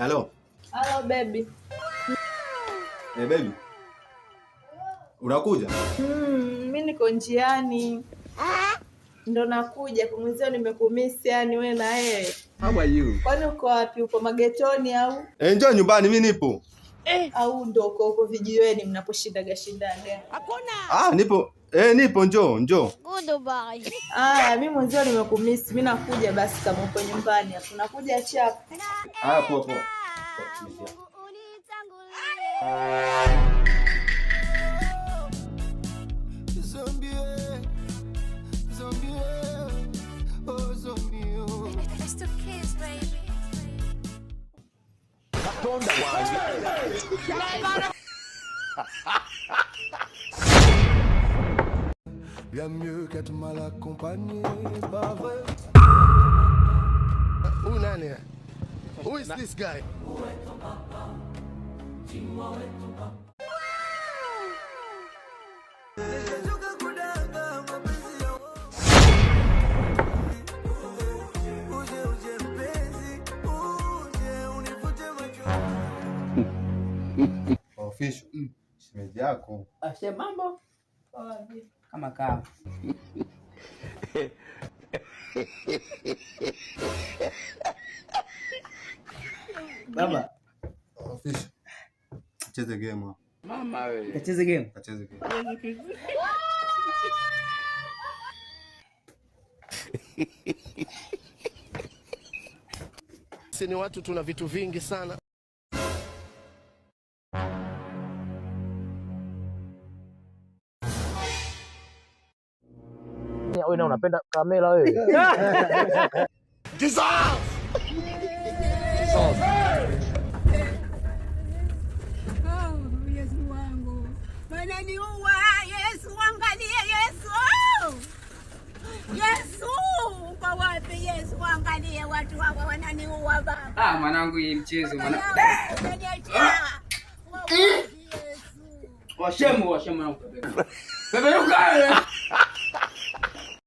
Hello. Hello baby. Baby. Unakuja? Mimi niko njiani. Ndo nakuja kumwenzio, nimekumisi yani wewe na yeye. How are you? Kwani uko wapi? Uko magetoni au? Njoo nyumbani, mimi nipo. Au ndo uko vijiweni mnaposhindaga shindaga? Hakuna. Nipo. Nipo, njoo. Goodbye. Mimi mwenzio nimekumisi. Mimi nakuja basi kama uko nyumbani hapo. Nakuja chap. Poa. Bien mieux qu'être mal accompagné, pas vrai. Who is this guy? Official. Shemeji yako. Mambo? Kama kaa. Baba. Official. Cheze game. Mama wewe. Kacheze game. Sisi ni watu tuna vitu vingi sana. Wewe na unapenda kamera wewe. Dissolve! Yesu wangu. Wananiua, Yesu angalie Yesu. Yesu, uko wapi Yesu angalie watu hawa wananiua baba. Mwanangu hii mchezo mwana. Washemu mwanangu. Bebe yuka.